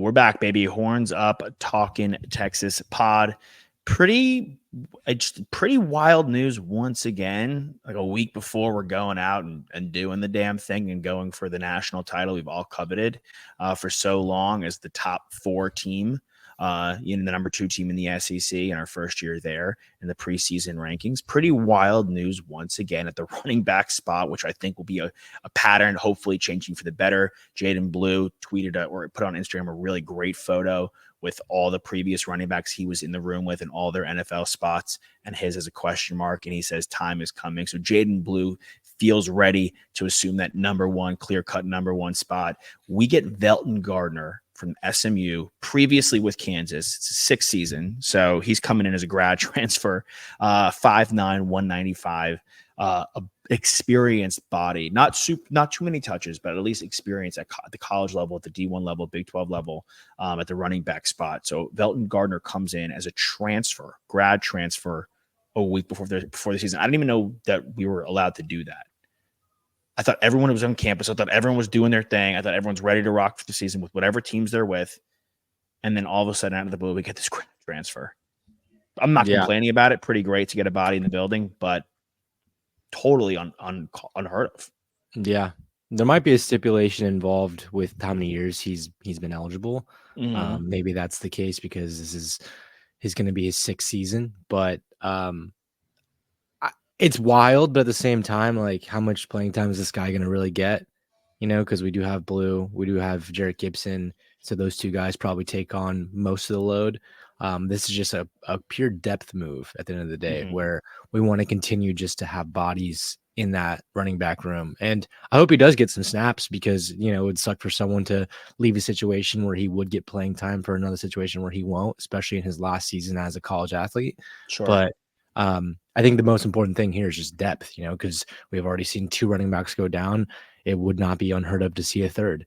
We're back, baby. Horns up, talking Texas pod. Pretty wild news once again. Like a week before we're going out and doing the damn thing and going for the national title we've all coveted for so long as the top 4 team. The number 2 team in the SEC in our first year there in the preseason rankings. Pretty wild news once again at the running back spot, which I think will be a pattern, hopefully changing for the better. Jaden Blue tweeted or put on Instagram a really great photo with all the previous running backs he was in the room with and all their NFL spots, and his is a question mark, and he says time is coming. So Jaden Blue feels ready to assume that clear-cut number 1 spot. We get Velton Gardner from SMU, previously with Kansas. It's a 6th season, so he's coming in as a grad transfer, 5'9", 195, experienced body, not too many touches, but at least experience at the college level, at the D1 level, Big 12 level, at the running back spot. So Velton Gardner comes in as a grad transfer, a week before the season. I didn't even know that we were allowed to do that. I thought everyone was on campus. I thought everyone was doing their thing. I thought everyone's ready to rock for the season with whatever teams they're with. And then all of a sudden, out of the blue, we get this transfer. I'm not complaining about it. Pretty great to get a body in the building, but totally unheard of. Yeah. There might be a stipulation involved with how many years he's been eligible. Mm-hmm. Maybe that's the case because this is going to be his 6th season. But it's wild, but at the same time, like, how much playing time is this guy going to really get? Because we do have Blue, we do have Jarrett Gibson, so those 2 guys probably take on most of the load. This is just a pure depth move at the end of the day, where we want to continue just to have bodies in that running back room. And I hope he does get some snaps because, it would suck for someone to leave a situation where he would get playing time for another situation where he won't, especially in his last season as a college athlete. Sure. But I think the most important thing here is just depth, because we've already seen 2 running backs go down. It would not be unheard of to see a third.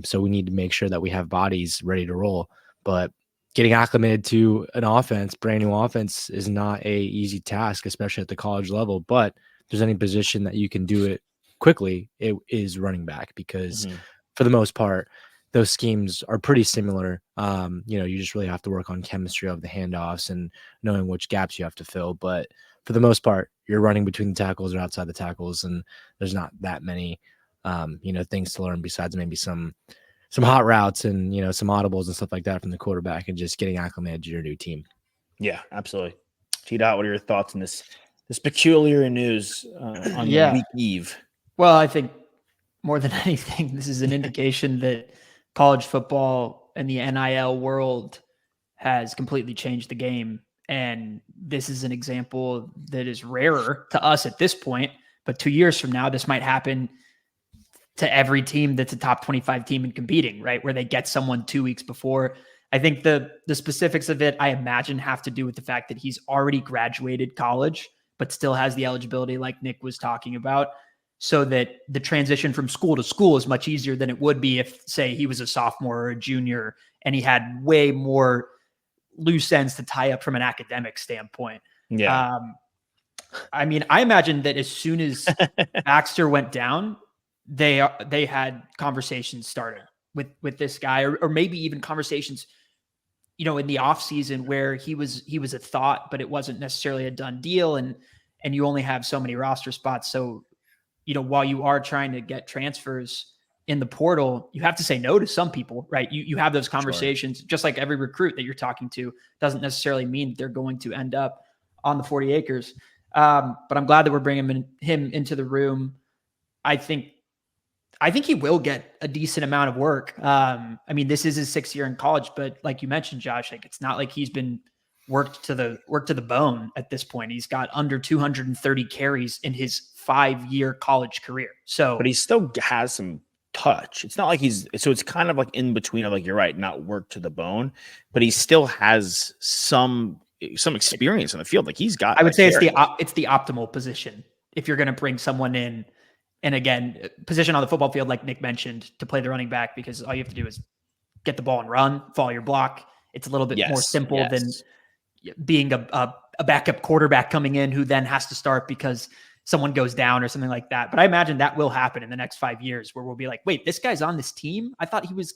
So we need to make sure that we have bodies ready to roll. But getting acclimated to an offense, brand new offense, is not a easy task, especially at the college level. But if there's any position that you can do it quickly, it is running back, because for the most part, those schemes are pretty similar. You just really have to work on chemistry of the handoffs and knowing which gaps you have to fill. But for the most part, you're running between the tackles or outside the tackles, and there's not that many, things to learn besides maybe some hot routes and, some audibles and stuff like that from the quarterback, and just getting acclimated to your new team. Yeah, absolutely. T-Dot, what are your thoughts on this peculiar news on the week eve? Well, I think more than anything, this is an indication that college football and the NIL world has completely changed the game. And this is an example that is rarer to us at this point, but 2 years from now, this might happen to every team that's a top 25 team and competing, right? Where they get someone 2 weeks before. I think the specifics of it, I imagine, have to do with the fact that he's already graduated college, but still has the eligibility like Nick was talking about, so that the transition from school to school is much easier than it would be if, say, he was a sophomore or a junior and he had way more loose ends to tie up from an academic standpoint. Yeah. I imagine that as soon as Baxter went down, they had conversations started with this guy, or maybe even conversations, in the off season where he was a thought, but it wasn't necessarily a done deal. And you only have so many roster spots. So, while you are trying to get transfers in the portal, you have to say no to some people, right? You have those conversations, just like every recruit that you're talking to doesn't necessarily mean they're going to end up on the 40 acres. But I'm glad that we're bringing him into the room. I think he will get a decent amount of work. This is his 6th year in college, but like you mentioned, Josh, like, it's not like he's been worked to the bone at this point. He's got under 230 carries in his 5-year college career. But he still has some touch. It's not like it's kind of like in between of, like, you're right, not work to the bone, but he still has some experience in the field. Like, he's got, I would say it's the optimal position if you're going to bring someone in. And again, position on the football field, like Nick mentioned, to play the running back, because all you have to do is get the ball and run, follow your block. It's a little bit more simple than being a backup quarterback coming in who then has to start because someone goes down or something like that. But I imagine that will happen in the next 5 years, where we'll be like, wait, this guy's on this team? I thought he was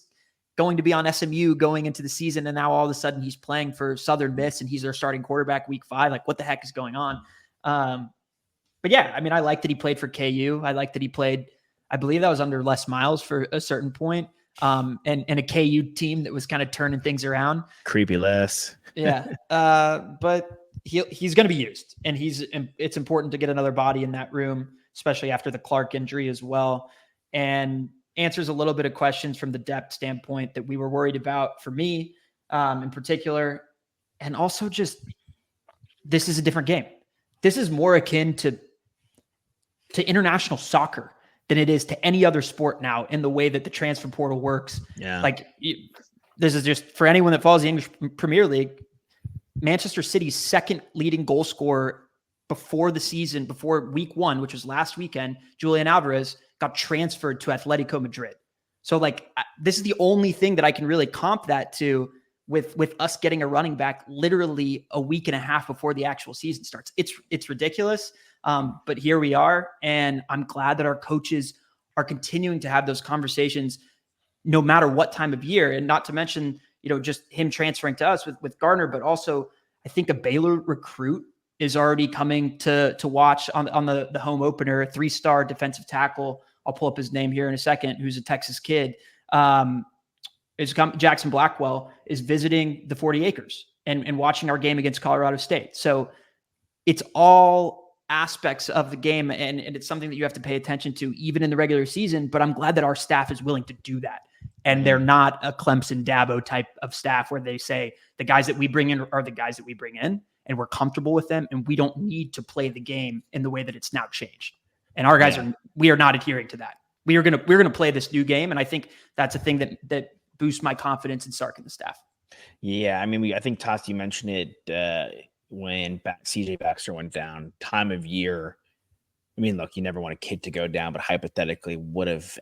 going to be on SMU going into the season, and now all of a sudden he's playing for Southern Miss and he's their starting quarterback week 5. Like, what the heck is going on? But yeah, I mean, I like that he played for KU. I like that he played, I believe that was under Les Miles for a certain point, and a KU team that was kind of turning things around. Creepy Les. Yeah. But he's going to be used, and it's important to get another body in that room, especially after the Clark injury as well. And answers a little bit of questions from the depth standpoint that we were worried about for me, in particular. And also just, this is a different game. This is more akin to international soccer than it is to any other sport now in the way that the transfer portal works. Yeah. Like, this is just for anyone that follows the English Premier League. Manchester City's second leading goal scorer before the season, before week 1, which was last weekend, Julian Alvarez, got transferred to Atletico Madrid. So like, this is the only thing that I can really comp that to with us getting a running back literally a week and a half before the actual season starts. It's ridiculous. But here we are. And I'm glad that our coaches are continuing to have those conversations no matter what time of year. And not to mention, just him transferring to us with Gardner, but also I think a Baylor recruit is already coming to watch on the home opener, 3-star defensive tackle. I'll pull up his name here in a second, who's a Texas kid. Jackson Blackwell is visiting the 40 acres and watching our game against Colorado State. So it's all aspects of the game, and it's something that you have to pay attention to even in the regular season. But I'm glad that our staff is willing to do that. And they're not a Clemson Dabo type of staff where they say the guys that we bring in are the guys that we bring in, and we're comfortable with them, and we don't need to play the game in the way that it's now changed. And our guys we are not adhering to that. We're gonna play this new game, and I think that's a thing that boosts my confidence in Sark and the staff. Yeah, I mean, I think Tosti mentioned it when CJ Baxter went down. Time of year. I mean, look, you never want a kid to go down, but hypothetically,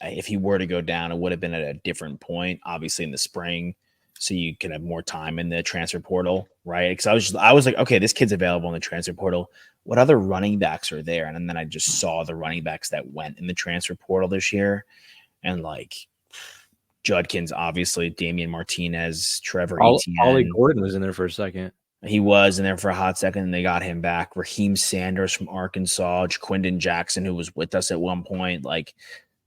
if he were to go down, it would have been at a different point, obviously in the spring, so you can have more time in the transfer portal, right? Because I was like, okay, this kid's available in the transfer portal. What other running backs are there? And then I just saw the running backs that went in the transfer portal this year, and like Judkins, obviously, Damian Martinez, Trevor Etienne. Ollie Gordon was in there for a second. He was in there for a hot second, and they got him back. Raheem Sanders from Arkansas, Quindon Jackson, who was with us at one point. Like,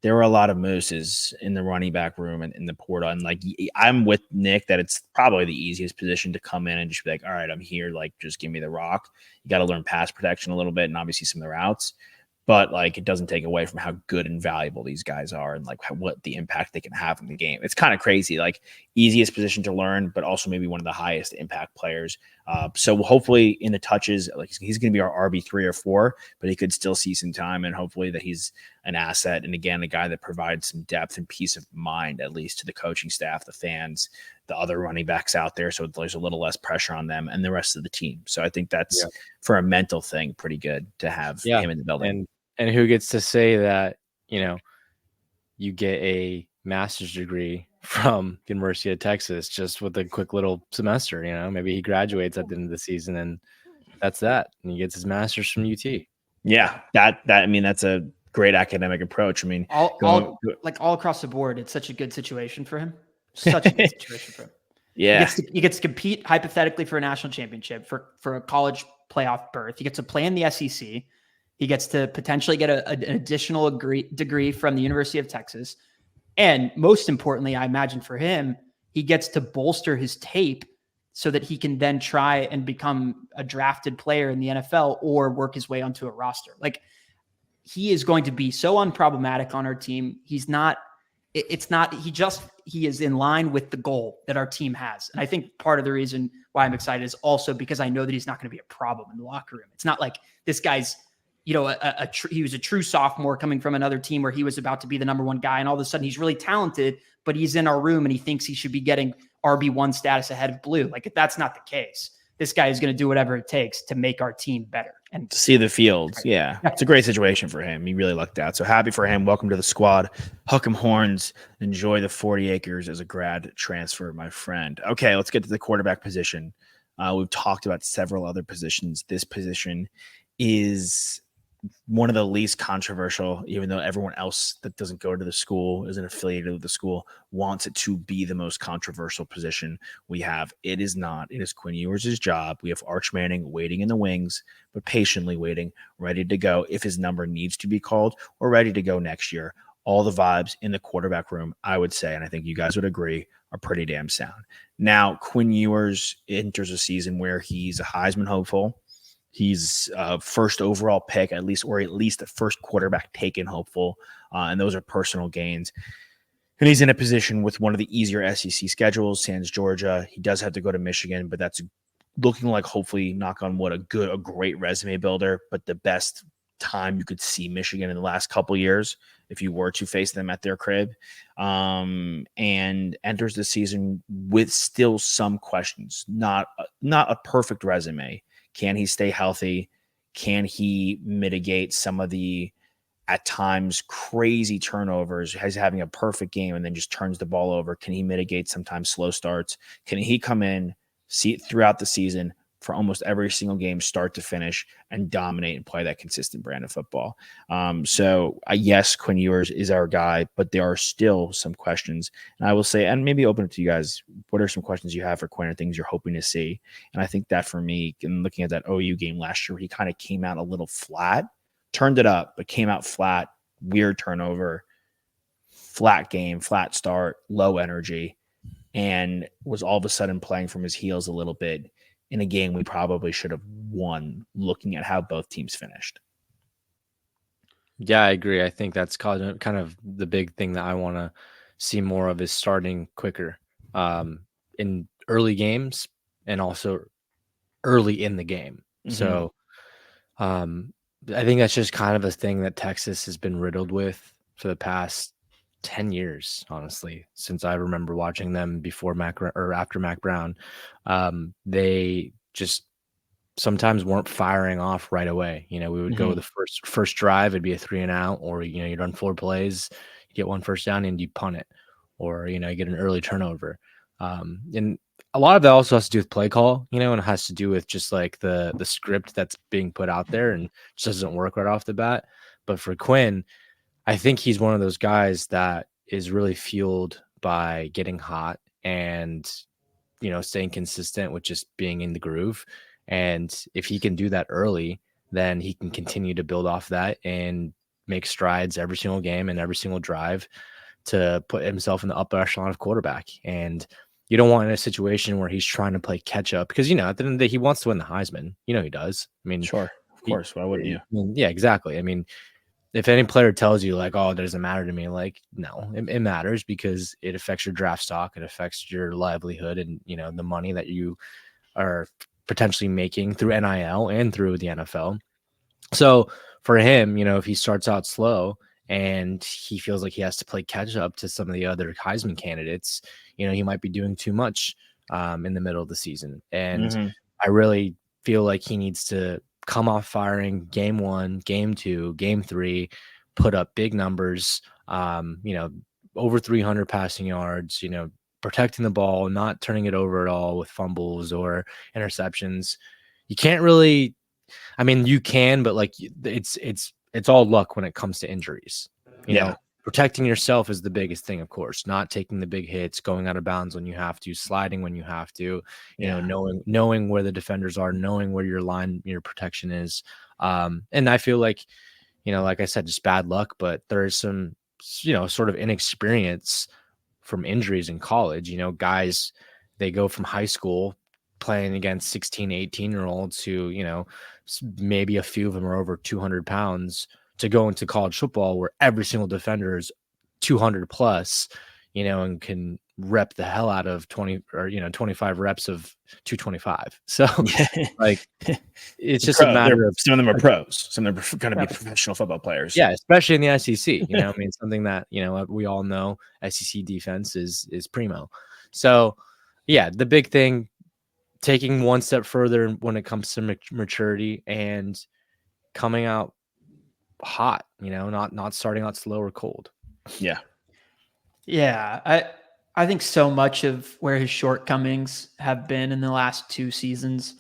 there were a lot of mooses in the running back room and in the portal. And like, I'm with Nick that it's probably the easiest position to come in and just be like, all right, I'm here. Like, just give me the rock. You got to learn pass protection a little bit and obviously some of the routes. But like, it doesn't take away from how good and valuable these guys are and like what the impact they can have in the game. It's kind of crazy, like easiest position to learn, but also maybe one of the highest impact players. So hopefully in the touches, like he's going to be our RB3 or 4, but he could still see some time, and hopefully that he's an asset. And again, a guy that provides some depth and peace of mind, at least to the coaching staff, the fans, the other running backs out there. So there's a little less pressure on them and the rest of the team. So I think that's for a mental thing, pretty good to have him in the building. And who gets to say that, you get a master's degree from the University of Texas just with a quick little semester, maybe he graduates at the end of the season and that's that. And he gets his master's from UT. Yeah. I mean, that's a great academic approach. I mean, all across the board, it's such a good situation for him. Such a good situation for him. Yeah. He gets to compete hypothetically for a national championship, for a college playoff berth. He gets to play in the SEC. He gets to potentially get an additional degree from the University of Texas. And most importantly, I imagine for him, he gets to bolster his tape so that he can then try and become a drafted player in the NFL or work his way onto a roster. Like, he is going to be so unproblematic on our team. He is in line with the goal that our team has. And I think part of the reason why I'm excited is also because I know that he's not going to be a problem in the locker room. It's not like this guy's, he was a true sophomore coming from another team where he was about to be the number 1 guy. And all of a sudden he's really talented, but he's in our room and he thinks he should be getting RB1 status ahead of Blue. Like, if that's not the case, this guy is going to do whatever it takes to make our team better and to see the field. Yeah. It's a great situation for him. He really lucked out. So happy for him. Welcome to the squad. Huck 'em horns. Enjoy the 40 acres as a grad transfer, my friend. Okay, let's get to the quarterback position. We've talked about several other positions. This position is one of the least controversial, even though everyone else that doesn't go to the school, isn't affiliated with the school, wants it to be the most controversial position we have. It is not. It is Quinn Ewers' job. We have Arch Manning waiting in the wings, but patiently waiting, ready to go if his number needs to be called, or ready to go next year. All the vibes in the quarterback room, I would say, and I think you guys would agree, are pretty damn sound. Now, Quinn Ewers enters a season where he's a Heisman hopeful. He's first overall pick, at least the first quarterback taken hopeful. And those are personal gains. And he's in a position with one of the easier SEC schedules, sans Georgia. He does have to go to Michigan, but that's looking like, hopefully, knock on wood, a great resume builder, but the best time you could see Michigan in the last couple years if you were to face them at their crib, and enters the season with still some questions. Not a perfect resume. Can he stay healthy? Can he mitigate some of the, at times, crazy turnovers? He's having a perfect game and then just turns the ball over. Can he mitigate sometimes slow starts? Can he come in, see it throughout the season for almost every single game, start to finish, and dominate and play that consistent brand of football? So yes, Quinn Ewers is our guy, but there are still some questions. And I will say, and maybe open it to you guys, what are some questions you have for Quinn or things you're hoping to see? And I think that for me, in looking at that OU game last year, he kind of came out a little flat, turned it up, but came out flat, weird turnover, flat game, flat start, low energy, and was all of a sudden playing from his heels a little bit in a game we probably should have won, looking at how both teams finished. Yeah, I agree. I think that's kind of the big thing that I want to see more of is starting quicker in early games and also early in the game. Mhm. So I think that's just kind of a thing that Texas has been riddled with for the past 10 years, honestly, since I remember watching them before after Mac Brown. They just sometimes weren't firing off right away. We would go the first drive, it'd be a 3 and out, or you'd run 4 plays, you get 1 first down and you punt it, or you get an early turnover. And a lot of that also has to do with play call, and it has to do with just like the script that's being put out there and just doesn't work right off the bat. But for Quinn, I think he's one of those guys that is really fueled by getting hot and staying consistent with just being in the groove. And if he can do that early, then he can continue to build off that and make strides every single game and every single drive to put himself in the upper echelon of quarterback. And you don't want in a situation where he's trying to play catch up, because, at the end of the day, he wants to win the Heisman. He does. I mean, Sure, of course. Why wouldn't you? Yeah, exactly. I mean, if any player tells you like, oh, it doesn't matter to me, like, no, it matters, because it affects your draft stock. It affects your livelihood and, the money that you are potentially making through NIL and through the NFL. So for him, if he starts out slow and he feels like he has to play catch up to some of the other Heisman candidates, he might be doing too much in the middle of the season. And I really feel like he needs to come off firing game 1, game 2, game 3, put up big numbers, over 300 passing yards, protecting the ball, not turning it over at all with fumbles or interceptions. You can't really, you can, but like it's all luck when it comes to injuries. You know, protecting yourself is the biggest thing, of course, not taking the big hits, going out of bounds when you have to, sliding when you have to, knowing where the defenders are, knowing where your protection is. And I feel like, like I said, just bad luck, but there is some, sort of inexperience from injuries in college. Guys, they go from high school playing against 16, 18-year-olds who, maybe a few of them are over 200 pounds, to go into college football where every single defender is 200 plus, and can rep the hell out of 20 or 25 reps of 225. So like, it's just a matter of, some of them are pros, some of them are going to be professional football players. Yeah, especially in the SEC. Something that we all know, SEC defense is primo. So yeah, the big thing, taking one step further when it comes to maturity and coming out hot, not starting out slow or cold. Yeah. I think so much of where his shortcomings have been in the last 2 seasons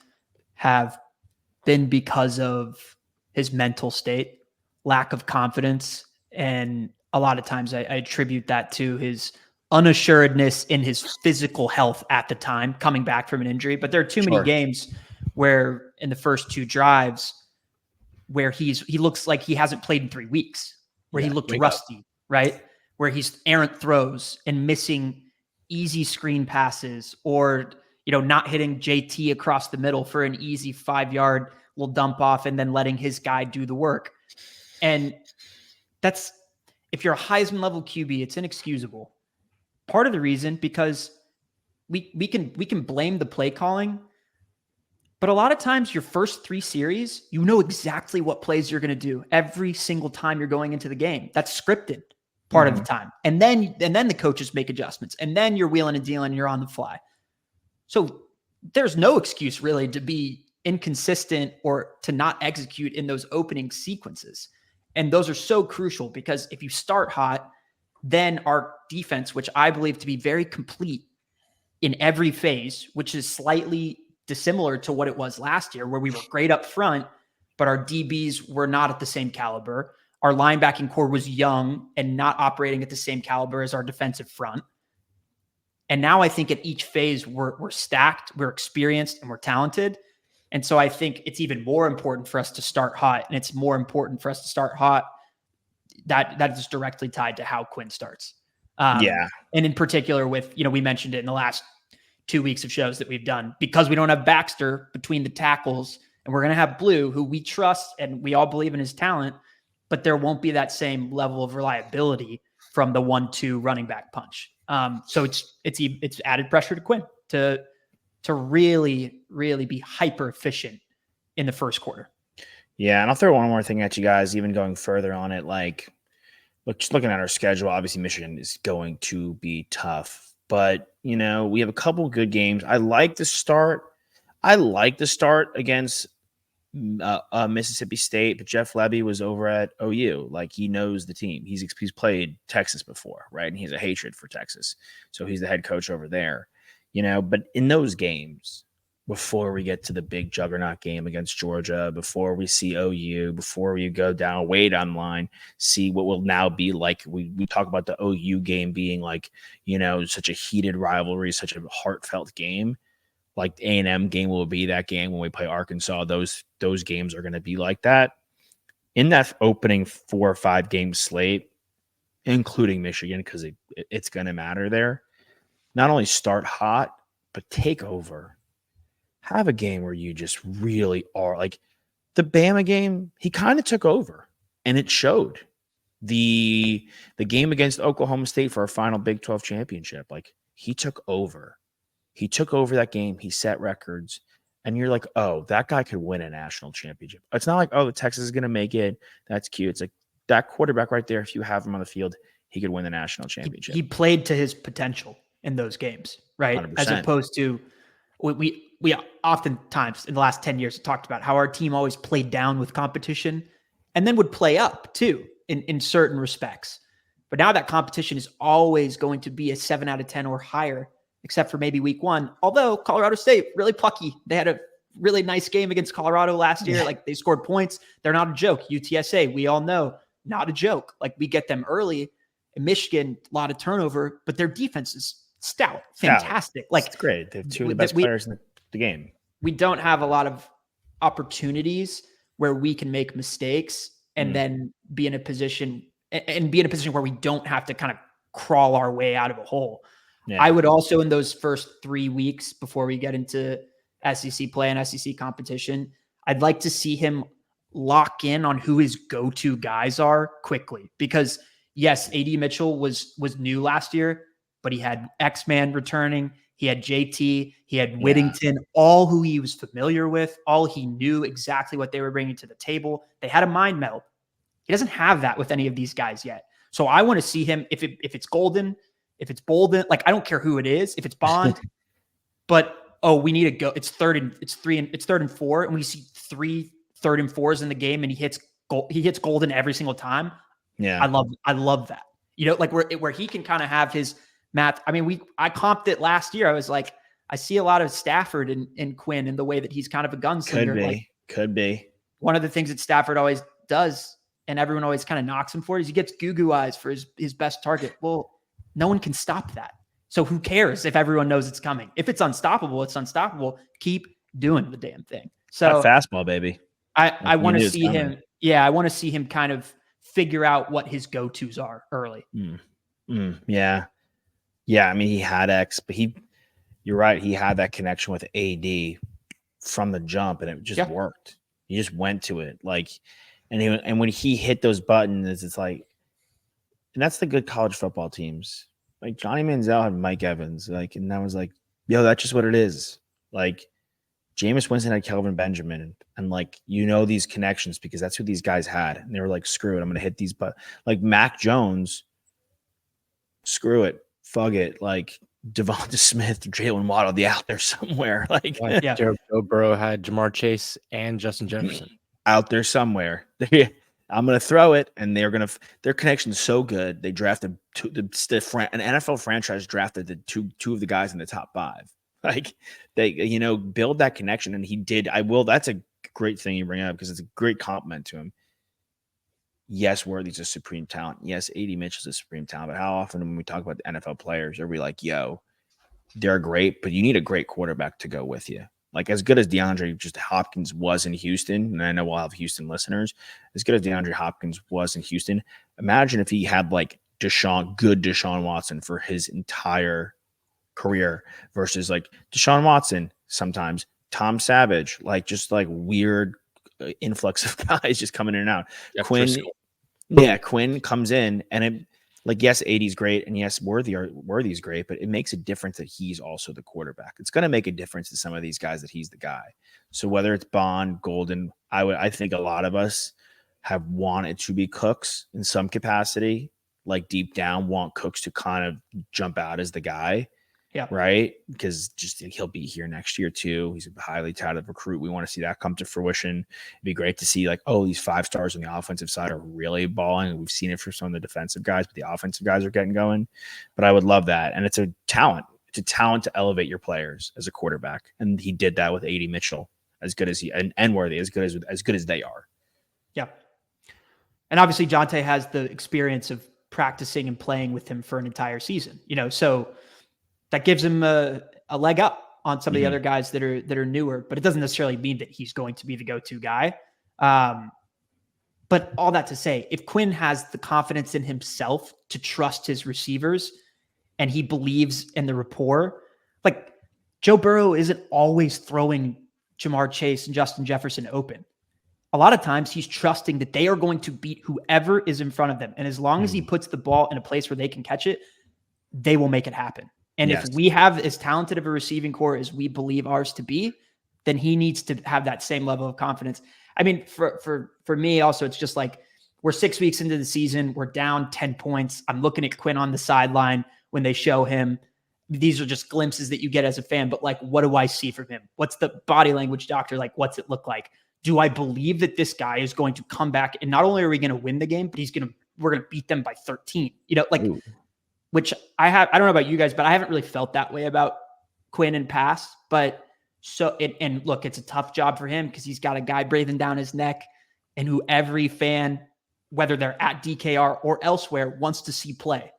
have been because of his mental state, lack of confidence. And a lot of times I attribute that to his unassuredness in his physical health at the time, coming back from an injury. But there are too many games where in the first 2 drives where he looks like he hasn't played in 3 weeks, where he looked rusty, right? Where he's errant throws and missing easy screen passes, or, not hitting JT across the middle for an easy 5-yard little dump off and then letting his guy do the work. And that's, if you're a Heisman level QB, it's inexcusable. Part of the reason, because we can blame the play calling, but a lot of times your first 3 series, you know exactly what plays you're going to do every single time you're going into the game. That's scripted part of the time. And then the coaches make adjustments, and then you're wheeling and dealing and you're on the fly. So there's no excuse really to be inconsistent or to not execute in those opening sequences. And those are so crucial, because if you start hot, then our defense, which I believe to be very complete in every phase, which is slightly dissimilar to what it was last year, where we were great up front, but our DBs were not at the same caliber. Our linebacking core was young and not operating at the same caliber as our defensive front. And now I think at each phase we're stacked, we're experienced, and we're talented. And so I think it's even more important for us to start hot. And it's more important for us to start hot. That is directly tied to how Quinn starts. And in particular with, we mentioned it in the last 2 weeks of shows that we've done, because we don't have Baxter between the tackles, and we're going to have Blue, who we trust and we all believe in his talent, but there won't be that same level of reliability from the 1-2 running back punch. So it's added pressure to Quinn to really, really be hyper efficient in the first quarter. Yeah, and I'll throw one more thing at you guys, even going further on it. Just looking at our schedule, obviously Michigan is going to be tough, but we have a couple good games. I like the start against Mississippi State, but Jeff Lebby was over at OU. He knows the team. He's played Texas before, right? And he has a hatred for Texas, so he's the head coach over there. But in those games, before we get to the big juggernaut game against Georgia, before we see OU, before we go down way down the line, see what will now be like. We talk about the OU game being such a heated rivalry, such a heartfelt game. Like the A&M game will be that game when we play Arkansas. Those games are going to be like that. In that opening 4 or 5 game slate, including Michigan, because it's going to matter there. Not only start hot, but take over. Have a game where you just really are like the Bama game. He kind of took over, and it showed. The game against Oklahoma State for our final Big 12 championship, he took over. He took over that game. He set records, and you're like, oh, that guy could win a national championship. It's not like, oh, Texas is going to make it. That's cute. It's like that quarterback right there. If you have him on the field, he could win the national championship. He played to his potential in those games, right? 100%. As opposed to we oftentimes in the last 10 years have talked about how our team always played down with competition and then would play up too in certain respects. But now that competition is always going to be a 7 out of 10 or higher, except for maybe week 1. Although Colorado State, really plucky. They had a really nice game against Colorado last year. They scored points. They're not a joke. UTSA, we all know, not a joke. We get them early. In Michigan, a lot of turnover, but their defense is stout, fantastic. It's great. They have 2 of the best players in the game. We don't have a lot of opportunities where we can make mistakes and then be in a position where we don't have to kind of crawl our way out of a hole. Yeah. I would also, in those first 3 weeks before we get into SEC play and SEC competition, I'd like to see him lock in on who his go-to guys are quickly, because yes, AD Mitchell was new last year, but he had X-Man returning. He had JT. He had Whittington, all who he was familiar with, all he knew exactly what they were bringing to the table. They had a mind meld. He doesn't have that with any of these guys yet. So I want to see him, if it's Golden, if it's Bolden, I don't care who it is, if it's Bond, but we need to go. It's third and 4, and we see 3 3rd and 4s in the game, and he hits Golden every single time. Yeah. I love that. Where he can kind of have his math. I mean, I comped it last year. I was like, I see a lot of Stafford in Quinn in the way that he's kind of a gunslinger. Could be. one of the things that Stafford always does, and everyone always kind of knocks him for it, is he gets goo-goo eyes for his best target. Well, no one can stop that. So who cares if everyone knows it's coming? If it's unstoppable, it's unstoppable. Keep doing the damn thing. So that fastball, baby. I want to see him. Yeah, I want to see him kind of figure out what his go-tos are early. Yeah. Yeah. I mean, he had X, but you're right. He had that connection with AD from the jump, and it just worked. He just went to it. And when he hit those buttons, it's like, and that's the good college football teams. Like Johnny Manziel had Mike Evans, and that was like, yo, that's just what it is. Like Jameis Winston had Kelvin Benjamin, and these connections because that's who these guys had. And they were like, screw it, I'm gonna hit these, but like Mac Jones, screw it, fug it, like Devonta Smith, Jalen Waddle, the out there somewhere. Joe Burrow had Jamar Chase and Justin Jefferson out there somewhere. I'm going to throw it, and their connection is so good. They drafted an NFL franchise drafted the two of the guys in the top 5. Like they, build that connection, and he did. That's a great thing you bring up because it's a great compliment to him. Yes, Worthy's a supreme talent. Yes, AD Mitchell's a supreme talent. But how often when we talk about the NFL players, are we like, yo, they're great, but you need a great quarterback to go with you? Like as good as DeAndre Hopkins was in Houston, and I know we'll have Houston listeners, as good as DeAndre Hopkins was in Houston, imagine if he had like good Deshaun Watson for his entire career versus like Deshaun Watson, sometimes Tom Savage, weird influx of guys just coming in and out. Quinn comes in, and yes, AD's great, and yes, Worthy's great, but it makes a difference that he's also the quarterback. It's going to make a difference to some of these guys that he's the guy. So whether it's Bond, Golden, I think a lot of us have wanted to be Cooks in some capacity, like deep down want Cooks to kind of jump out as the guy. Yeah. Right. Because he'll be here next year too. He's a highly touted recruit. We want to see that come to fruition. It'd be great to see these 5 stars on the offensive side are really balling. We've seen it for some of the defensive guys, but the offensive guys are getting going. But I would love that. And it's a talent. It's a talent to elevate your players as a quarterback. And he did that with AD Mitchell, as good as and Worthy, as good as they are. Yeah. And obviously Jonte has the experience of practicing and playing with him for an entire season, so that gives him a leg up on some of the other guys that are newer, but it doesn't necessarily mean that he's going to be the go-to guy. But all that to say, if Quinn has the confidence in himself to trust his receivers and he believes in the rapport, like Joe Burrow isn't always throwing Jamar Chase and Justin Jefferson open. A lot of times he's trusting that they are going to beat whoever is in front of them. And as long as he puts the ball in a place where they can catch it, they will make it happen. And if we have as talented of a receiving core as we believe ours to be, then he needs to have that same level of confidence. I mean, for me also, it's just like we're 6 weeks into the season. We're down 10 points. I'm looking at Quinn on the sideline when they show him. These are just glimpses that you get as a fan, but what do I see from him? What's the body language doctor like? What's it look like? Do I believe that this guy is going to come back and not only are we going to win the game, but we're going to beat them by 13, Ooh. Which I don't know about you guys, but I haven't really felt that way about Quinn in past. But and look, it's a tough job for him because he's got a guy breathing down his neck and who every fan, whether they're at DKR or elsewhere, wants to see play.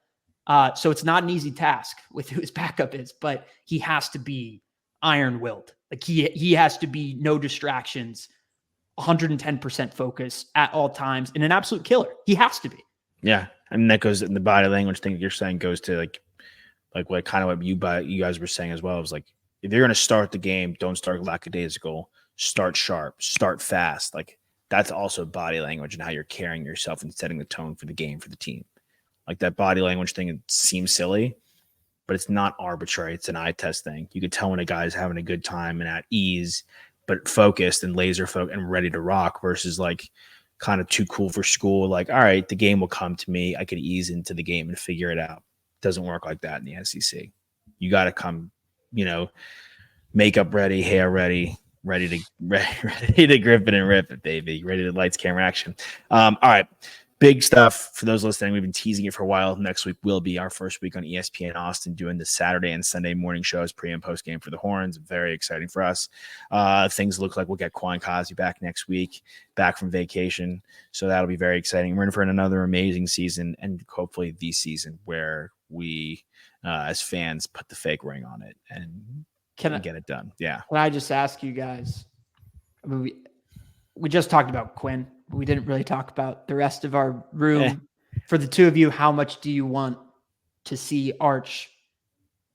So it's not an easy task with who his backup is, but he has to be iron-willed. Like he has to be no distractions, 110% focus at all times, and an absolute killer. He has to be. Yeah. And that goes in the body language thing that you're saying goes to what you guys were saying as well. It was like, if you're going to start the game, don't start lackadaisical, start sharp, start fast. Like that's also body language and how you're carrying yourself and setting the tone for the game, for the team. Like that body language thing, it seems silly, but it's not arbitrary. It's an eye test thing. You can tell when a guy's having a good time and at ease, but focused and laser focused and ready to rock versus kind of too cool for school. All right, the game will come to me. I could ease into the game and figure it out. Doesn't work like that in the SEC. You got to come, makeup ready, hair ready, ready to grip it and rip it, baby. Ready to lights, camera, action. All right. big stuff for those listening. We've been teasing it for a while. Next week will be our first week on ESPN Austin, doing the Saturday and Sunday morning shows, pre and post game for the Horns. Very exciting for us. Things look like we'll get Quan Cosby back next week, back from vacation. So that'll be very exciting. We're in for another amazing season, and hopefully the season where we, as fans, put the fake ring on it and get it done. Yeah. Can I just ask you guys? I mean, we just talked about Quinn. We didn't really talk about the rest of our room. For the two of you, how much do you want to see Arch,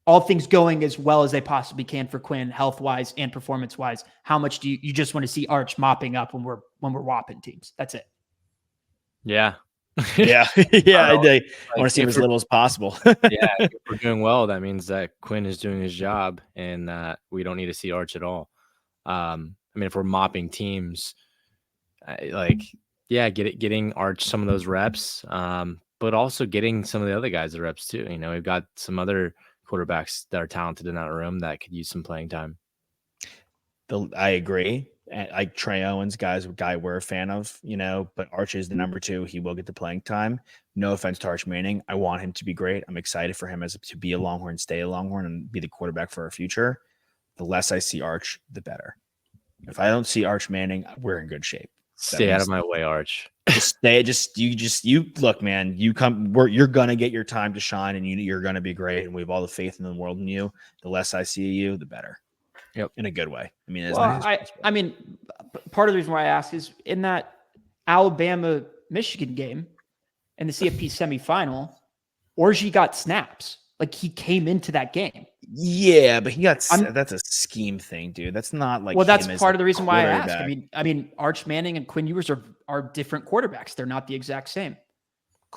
all things going as well as they possibly can for Quinn, health-wise and performance-wise? How much do you just want to see Arch mopping up when we're whopping teams? That's it. Yeah. Yeah. I want to see him as little as possible. Yeah. If we're doing well, that means that Quinn is doing his job and we don't need to see Arch at all. I mean, if we're mopping teams, getting Arch some of those reps, but also getting some of the other guys the reps too. We've got some other quarterbacks that are talented in that room that could use some playing time. I agree. Like Trey Owens, guy we're a fan of, but Arch is the number 2. He will get the playing time. No offense to Arch Manning. I want him to be great. I'm excited for him to be a Longhorn, stay a Longhorn, and be the quarterback for our future. The less I see Arch, the better. If I don't see Arch Manning, we're in good shape. Stay out of my way, Arch. You look, man, you're going to get your time to shine, and you're going to be great. And we have all the faith in the world in you. The less I see you, the better. Yep. In a good way. I mean, I mean, part of the reason why I ask is in that Alabama-Michigan game in the CFP semifinal, Orji got snaps. Like, he came into that game. Yeah, but that's a scheme thing, dude. That's not like. Well, that's part of the reason why I ask. I mean, Arch Manning and Quinn Ewers are different quarterbacks. They're not the exact same.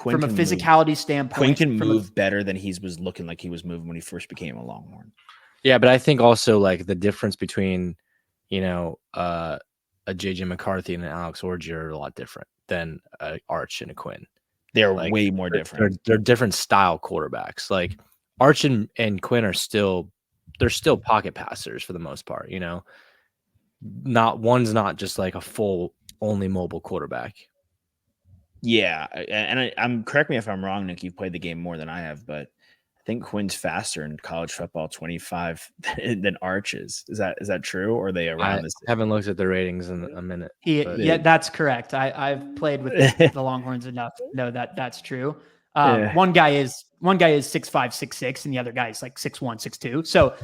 From a physicality standpoint, Quinn can move better than he was looking like he was moving when he first became a Longhorn. Yeah, but I think also like the difference between, a JJ McCarthy and an Alex Orji are a lot different than Arch and a Quinn. They're way more different. They're different style quarterbacks. Like Arch and Quinn are still pocket passers for the most part. One's not just like a full only mobile quarterback. Yeah, and I'm correct me if I'm wrong, Nick. You've played the game more than I have, but I think Quinn's faster in college football 25 than Arch is. Is that true, or are they around this? I haven't looked at the ratings in a minute. Yeah, that's correct. I've played with the Longhorns enough to know that that's true. One guy is 6'5", 6'6", and the other guy is like 6'1", 6'2". So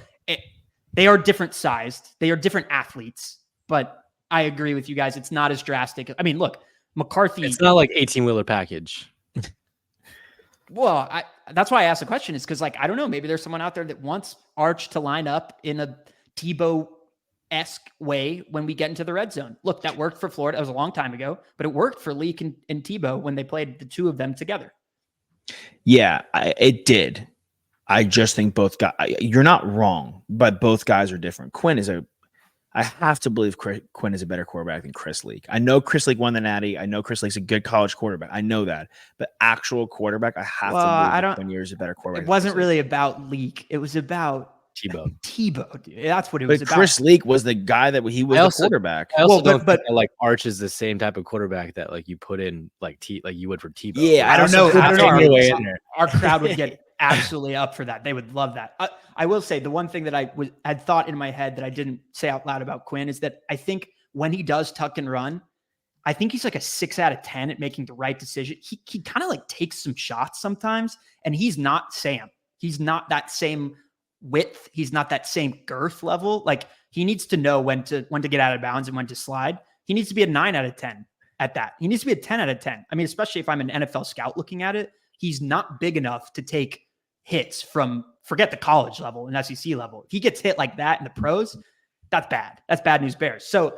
they are different sized. They are different athletes. But I agree with you guys. It's not as drastic. I mean, look, McCarthy. It's not like 18-wheeler package. Well, that's why I asked the question, is because, I don't know, maybe there's someone out there that wants Arch to line up in a Tebow-esque way when we get into the red zone. Look, that worked for Florida. That was a long time ago, but it worked for Leak and Tebow when they played the two of them together. Yeah, it did. I just think both guys, you're not wrong, but both guys are different. I have to believe Quinn is a better quarterback than Chris Leak. I know Chris Leak won the Natty. I know Chris Leak's a good college quarterback. I know that. But actual quarterback, I have to believe Quinn Ewers is a better quarterback. It wasn't really about Leak. It was about Tebow, dude. That's what it was about. Chris Leak was the guy that he was the quarterback. I also don't think that, Arch is the same type of quarterback that you put in like you would for Tebow. Yeah, I don't know. Our crowd would get absolutely up for that. They would love that. I will say the one thing that I had thought in my head that I didn't say out loud about Quinn is that I think when he does tuck and run, I think he's like a 6 out of 10 at making the right decision. He kind of takes some shots sometimes, and he's not Sam. He's not that same width. He's not that same girth level. He needs to know when to get out of bounds and when to slide. He needs to be a 9 out of 10 at that. He needs to be a 10 out of 10. I mean, especially if I'm an NFL scout looking at it, he's not big enough to take hits from, forget the college level and SEC level. If he gets hit like that in the pros, that's bad. That's bad news bears. So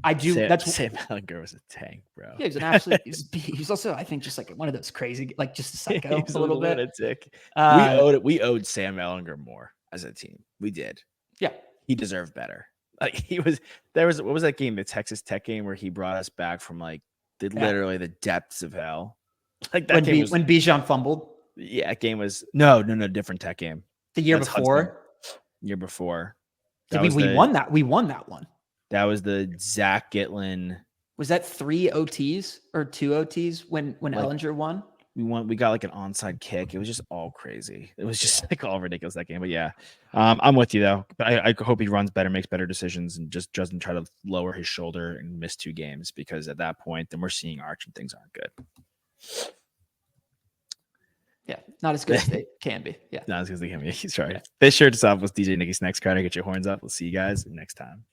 I do. Sam Ellinger was a tank, bro. Yeah, he's an absolute. He's also, I think, just one of those crazy, just a psycho. He's a little bit. Lunatic. We owed Sam Ellinger more as a team. We did. Yeah, he deserved better. What was that game? The Texas Tech game where he brought us back from literally the depths of hell. When Bijan fumbled. Yeah, that game was no different Tech game. The year before. Year before. We won that. We won that one. That was the Zach Gitlin. Was that 3 OTs or 2 OTs when Like, Ellinger won? We got like an onside kick. It was just all crazy. It was just like all ridiculous that game. But yeah, I'm with you though. But I hope he runs better, makes better decisions, and just doesn't try to lower his shoulder and miss 2 games, because at that point, then we're seeing arch and things aren't good. Yeah, not as good as they can be. Yeah, not as good as they can be. Sorry. This shirt is off with DJ Nicky Snacks Carter. Get your horns up. We'll see you guys next time.